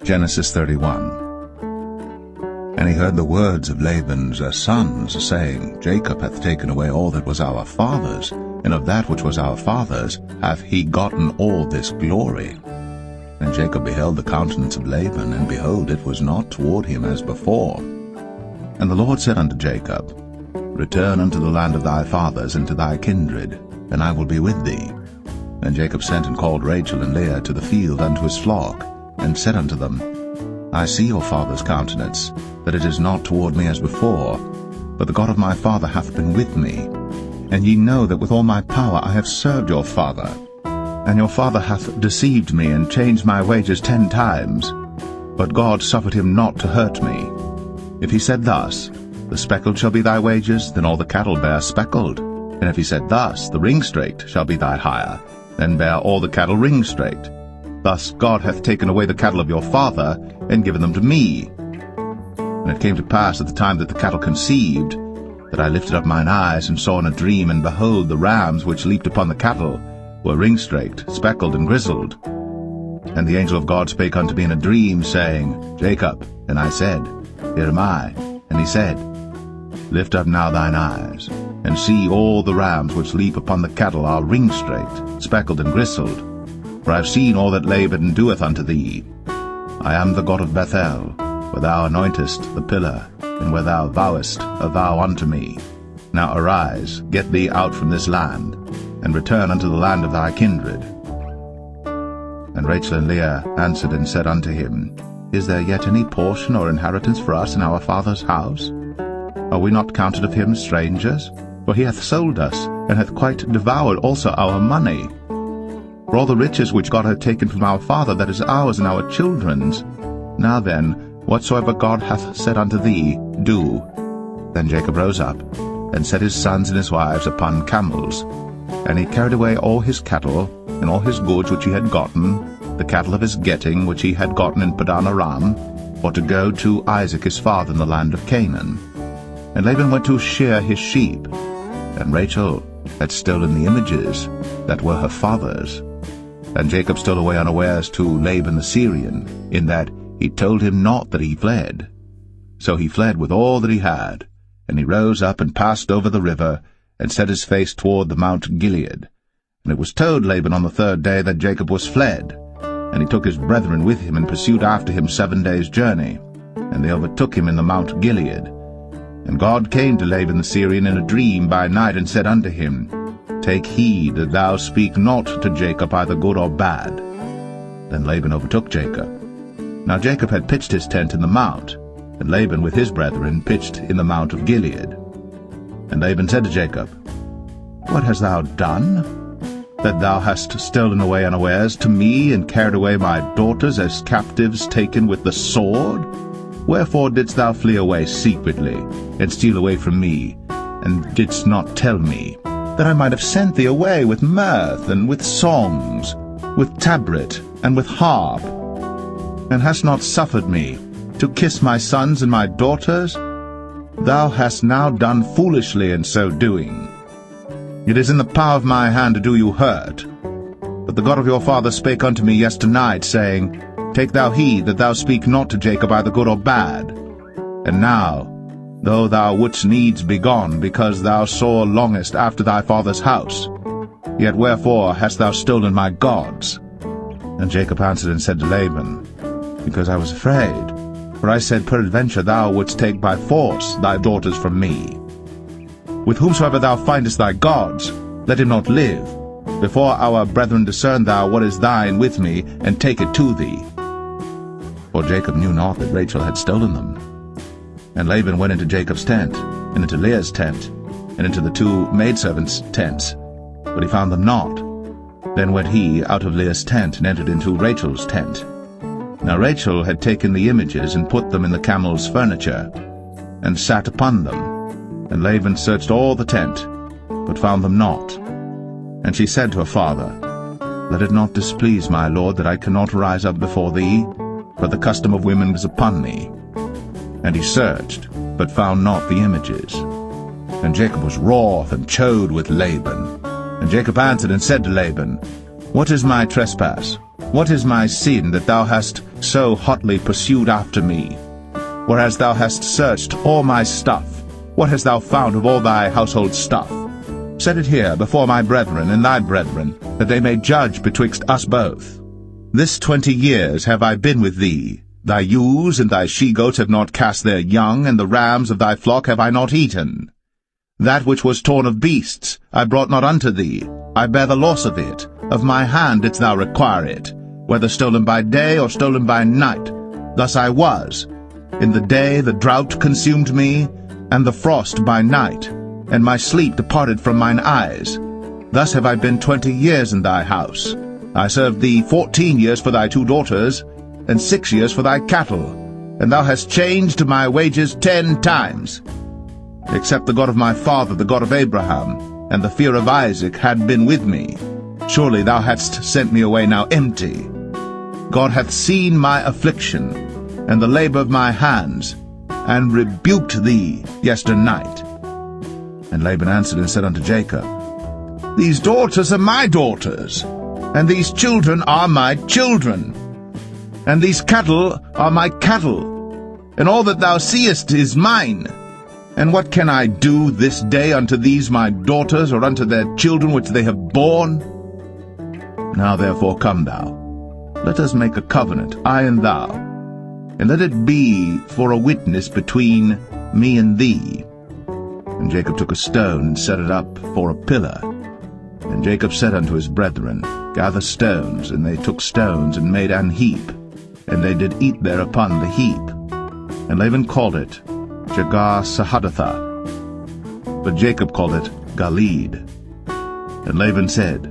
Genesis 31. And he heard the words of Laban's sons, saying, Jacob hath taken away all that was our father's, and of that which was our father's hath he gotten all this glory. And Jacob beheld the countenance of Laban, and behold, it was not toward him as before. And the Lord said unto Jacob, Return unto the land of thy fathers, and to thy kindred, and I will be with thee. And Jacob sent and called Rachel and Leah to the field unto his flock, and said unto them, I see your father's countenance, that it is not toward me as before, but the God of my father hath been with me. And ye know that with all my power I have served your father. And your father hath deceived me, and changed my wages 10 times. But God suffered him not to hurt me. If he said thus, The speckled shall be thy wages, then all the cattle bear speckled. And if he said thus, The ringstraked shall be thy hire, then bear all the cattle ringstraked. Thus God hath taken away the cattle of your father, and given them to me. And it came to pass at the time that the cattle conceived, that I lifted up mine eyes, and saw in a dream, and behold, the rams which leaped upon the cattle were ringstraked, speckled, and grizzled. And the angel of God spake unto me in a dream, saying, Jacob. And I said, Here am I. And he said, Lift up now thine eyes, and see all the rams which leap upon the cattle are ringstraked, speckled, and grizzled. For I have seen all that Laban doeth unto thee. I am the God of Bethel, where thou anointest the pillar, and where thou vowest a vow unto me. Now arise, get thee out from this land, and return unto the land of thy kindred. And Rachel and Leah answered and said unto him, Is there yet any portion or inheritance for us in our father's house? Are we not counted of him strangers? For he hath sold us, and hath quite devoured also our money. For all the riches which God hath taken from our father, that is ours and our children's. Now then, whatsoever God hath said unto thee, do. Then Jacob rose up, and set his sons and his wives upon camels. And he carried away all his cattle, and all his goods which he had gotten, the cattle of his getting which he had gotten in Padan Aram, for to go to Isaac his father in the land of Canaan. And Laban went to shear his sheep, and Rachel had stolen the images that were her father's. And Jacob stole away unawares to Laban the Syrian, in that he told him not that he fled. So he fled with all that he had, and he rose up and passed over the river, and set his face toward the Mount Gilead. And it was told Laban on the 3rd day that Jacob was fled. And he took his brethren with him, and pursued after him 7 days' journey. And they overtook him in the Mount Gilead. And God came to Laban the Syrian in a dream by night, and said unto him, Take heed that thou speak not to Jacob either good or bad. Then Laban overtook Jacob. Now Jacob had pitched his tent in the mount, and Laban with his brethren pitched in the Mount of Gilead. And Laban said to Jacob, What hast thou done, that thou hast stolen away unawares to me, and carried away my daughters as captives taken with the sword? Wherefore didst thou flee away secretly, and steal away from me, and didst not tell me, that I might have sent thee away with mirth, and with songs, with tabret, and with harp, and hast not suffered me to kiss my sons and my daughters? Thou hast now done foolishly in so doing. It is in the power of my hand to do you hurt. But the God of your father spake unto me yesternight, saying, Take thou heed that thou speak not to Jacob either good or bad. And now, though thou wouldst needs be gone, because thou sore longest after thy father's house, yet wherefore hast thou stolen my gods? And Jacob answered and said to Laban, Because I was afraid, for I said, Peradventure thou wouldst take by force thy daughters from me. With whomsoever thou findest thy gods, let him not live. Before our brethren discern thou what is thine with me, and take it to thee. For Jacob knew not that Rachel had stolen them. And Laban went into Jacob's tent, and into Leah's tent, and into the 2 maidservants' tents, but he found them not. Then went he out of Leah's tent, and entered into Rachel's tent. Now Rachel had taken the images, and put them in the camel's furniture, and sat upon them. And Laban searched all the tent, but found them not. And she said to her father, Let it not displease my lord that I cannot rise up before thee, for the custom of women is upon me. And he searched, but found not the images. And Jacob was wroth, and chode with Laban. And Jacob answered and said to Laban, What is my trespass? What is my sin, that thou hast so hotly pursued after me? Whereas thou hast searched all my stuff, what hast thou found of all thy household stuff? Set it here before my brethren and thy brethren, that they may judge betwixt us both. This 20 years have I been with thee. Thy ewes and thy she-goats have not cast their young, and the rams of thy flock have I not eaten. That which was torn of beasts I brought not unto thee. I bear the loss of it. Of my hand didst thou require it, whether stolen by day or stolen by night. Thus I was. In the day the drought consumed me, and the frost by night, and my sleep departed from mine eyes. Thus have I been 20 years in thy house. I served thee 14 years for thy 2 daughters, and 6 years for thy cattle, and thou hast changed my wages 10 times. Except the God of my father, the God of Abraham, and the fear of Isaac had been with me, surely thou hadst sent me away now empty. God hath seen my affliction, and the labor of my hands, and rebuked thee yesternight. And Laban answered and said unto Jacob, These daughters are my daughters, and these children are my children, and these cattle are my cattle, and all that thou seest is mine. And what can I do this day unto these my daughters, or unto their children which they have borne? Now therefore come thou, let us make a covenant, I and thou, and let it be for a witness between me and thee. And Jacob took a stone, and set it up for a pillar. And Jacob said unto his brethren, Gather stones. And they took stones, and made an heap, and they did eat thereupon the heap. And Laban called it Jegar-sahadutha, but Jacob called it Galeed. And Laban said,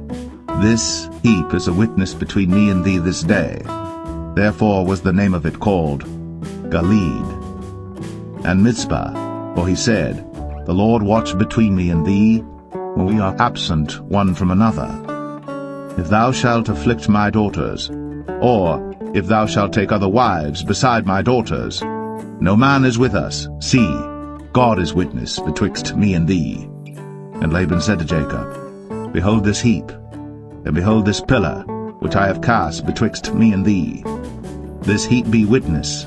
This heap is a witness between me and thee this day. Therefore was the name of it called Galeed. And Mizpah, for he said, The Lord watch between me and thee, when we are absent one from another. If thou shalt afflict my daughters, or if thou shalt take other wives beside my daughters, no man is with us. See, God is witness betwixt me and thee. And Laban said to Jacob, Behold this heap, and behold this pillar, which I have cast betwixt me and thee. This heap be witness,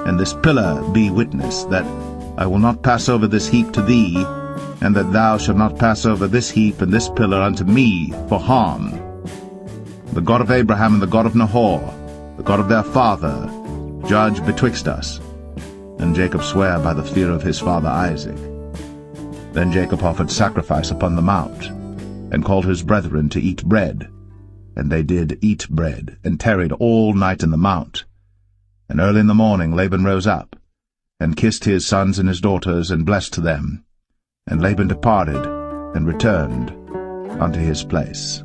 and this pillar be witness, that I will not pass over this heap to thee, and that thou shalt not pass over this heap and this pillar unto me for harm. The God of Abraham and the God of Nahor, the God of their father, judge betwixt us. And Jacob sware by the fear of his father Isaac. Then Jacob offered sacrifice upon the mount, and called his brethren to eat bread. And they did eat bread, and tarried all night in the mount. And early in the morning Laban rose up, and kissed his sons and his daughters, and blessed them. And Laban departed, and returned unto his place.